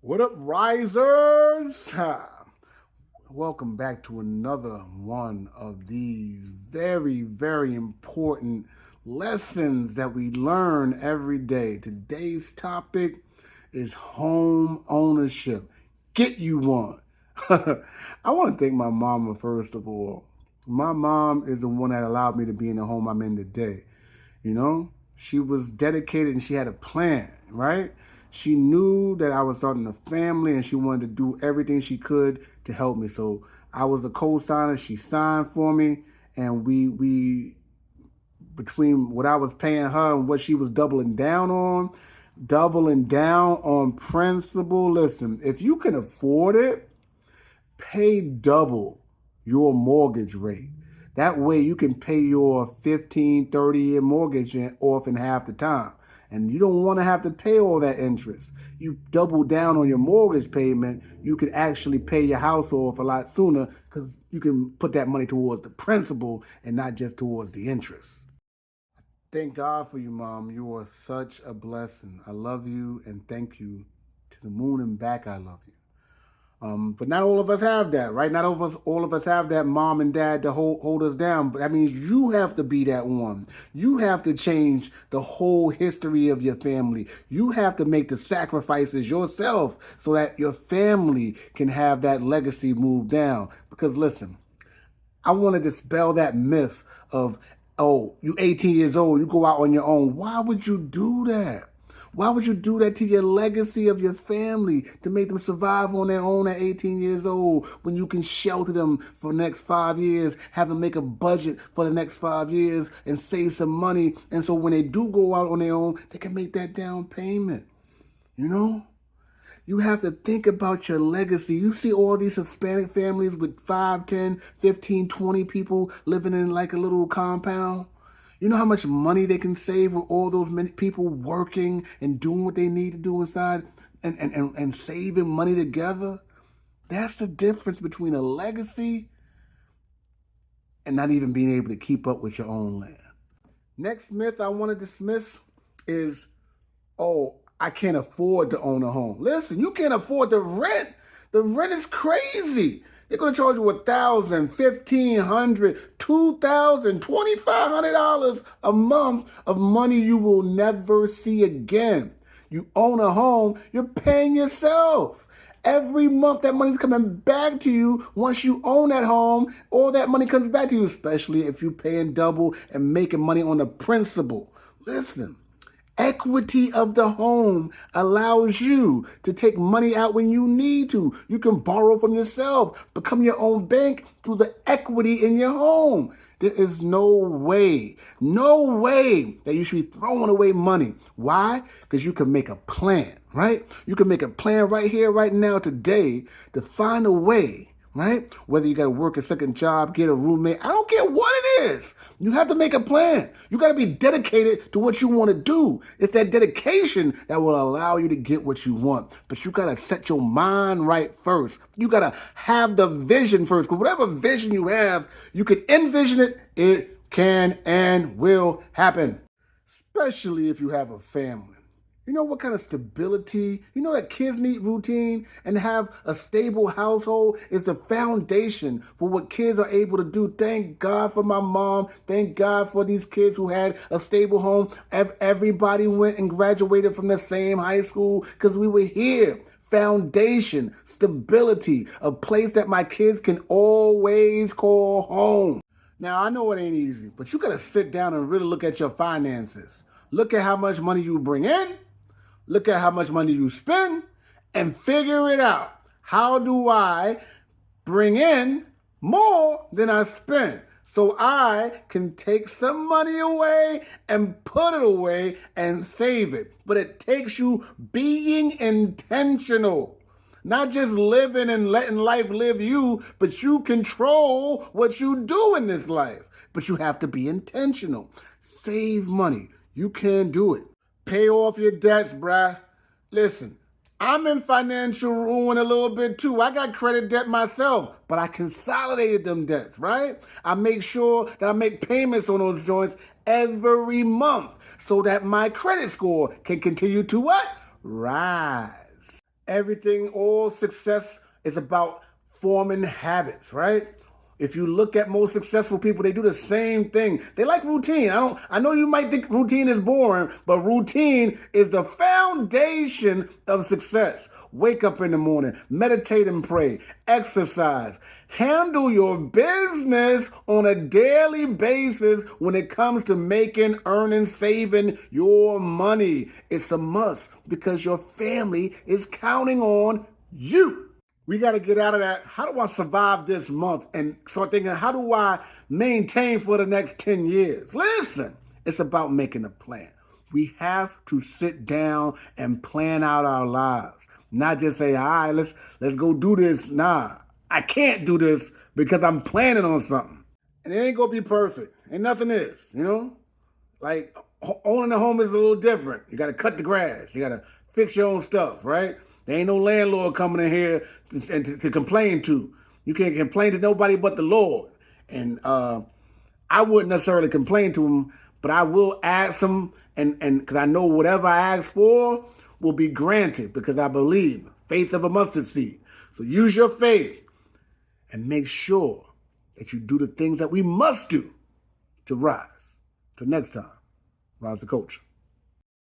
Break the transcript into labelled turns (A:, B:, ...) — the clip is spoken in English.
A: What up, risers? Ha. Welcome back to another one of these very important lessons that we learn every day. Today's topic is home ownership. Get you one. I want to thank my mama first of all. My mom is the one that allowed me to be in the home I'm in today. You know, she was dedicated and she had a plan, right? She knew that I was starting a family and she wanted to do everything she could to help me. So I was a co-signer. She signed for me, and we between what I was paying her and what she was doubling down on principal. Listen, if you can afford it, pay double your mortgage rate. That way you can pay your 15, 30-year mortgage off in half the time. And you don't want to have to pay all that interest. You double down on your mortgage payment, you can actually pay your house off a lot sooner because you can put that money towards the principal and not just towards the interest. Thank God for you, Mom. You are such a blessing. I love you and thank you to the moon and back. I love you. But not all of us have that, right? Not all of us have that mom and dad to hold us down. But that means you have to be that one. You have to change the whole history of your family. You have to make the sacrifices yourself so that your family can have that legacy moved down. Because listen, I want to dispel that myth of, oh, you 18 years old, you go out on your own. Why would you do that? Why would you do that to your legacy of your family to make them survive on their own at 18 years old when you can shelter them for the next 5 years, have them make a budget for the next 5 years and save some money. And so when they do go out on their own, they can make that down payment. You know? You have to think about your legacy. You see all these Hispanic families with 5, 10, 15, 20 people living in like a little compound. You know how much money they can save with all those many people working and doing what they need to do inside and saving money together? That's the difference between a legacy and not even being able to keep up with your own land. Next myth I want to dismiss is, oh, I can't afford to own a home. Listen, you can't afford the rent. The rent is crazy. They're gonna charge you $1,000, $1,500, $2,000, $2,500 a month of money you will never see again. You own a home, you're paying yourself. Every month that money's coming back to you. Once you own that home, all that money comes back to you, especially if you're paying double and making money on the principal. Listen, equity of the home allows you to take money out when you need to. You can borrow from yourself, become your own bank through the equity in your home. There is no way that you should be throwing away money. Why? Because you can make a plan, right? You can make a plan right here, right now, today to find a way, right? Whether you got to work a second job, get a roommate, I don't care what it is. You have to make a plan. You got to be dedicated to what you want to do. It's that dedication that will allow you to get what you want. But you got to set your mind right first. You got to have the vision first. Because whatever vision you have, you can envision it. It can and will happen. Especially if you have a family. You know what kind of stability? You know that kids need routine, and have a stable household is the foundation for what kids are able to do. Thank God for my mom. Thank God for these kids who had a stable home. Everybody went and graduated from the same high school because we were here. Foundation, stability, a place that my kids can always call home. Now, I know it ain't easy, but you got to sit down and really look at your finances. Look at how much money you bring in. Look at how much money you spend and figure it out. How do I bring in more than I spend so I can take some money away and put it away and save it? But it takes you being intentional. Not just living and letting life live you, but you control what you do in this life. But you have to be intentional. Save money. You can do it. Pay off your debts, bruh. Listen, I'm in financial ruin a little bit too. I got credit debt myself, but I consolidated them debts, right? I make sure that I make payments on those joints every month so that my credit score can continue to what? Rise. All success is about forming habits, right? If you look at most successful people, they do the same thing. They like routine. I know you might think routine is boring, but routine is the foundation of success. Wake up in the morning, meditate and pray, exercise, handle your business on a daily basis when it comes to making, earning, saving your money. It's a must because your family is counting on you. We got to get out of that. How do I survive this month? And start thinking, how do I maintain for the next 10 years? Listen, it's about making a plan. We have to sit down and plan out our lives. Not just say, all right, let's go do this. Nah, I can't do this because I'm planning on something. And it ain't going to be perfect. And nothing is, Like owning a home is a little different. You got to cut the grass. You got to fix your own stuff, right? There ain't no landlord coming in here to complain to. You can't complain to nobody but the Lord. And I wouldn't necessarily complain to him, but I will ask him, and because I know whatever I ask for will be granted because I believe. Faith of a mustard seed. So use your faith and make sure that you do the things that we must do to rise. Till next time, Rise the Coach.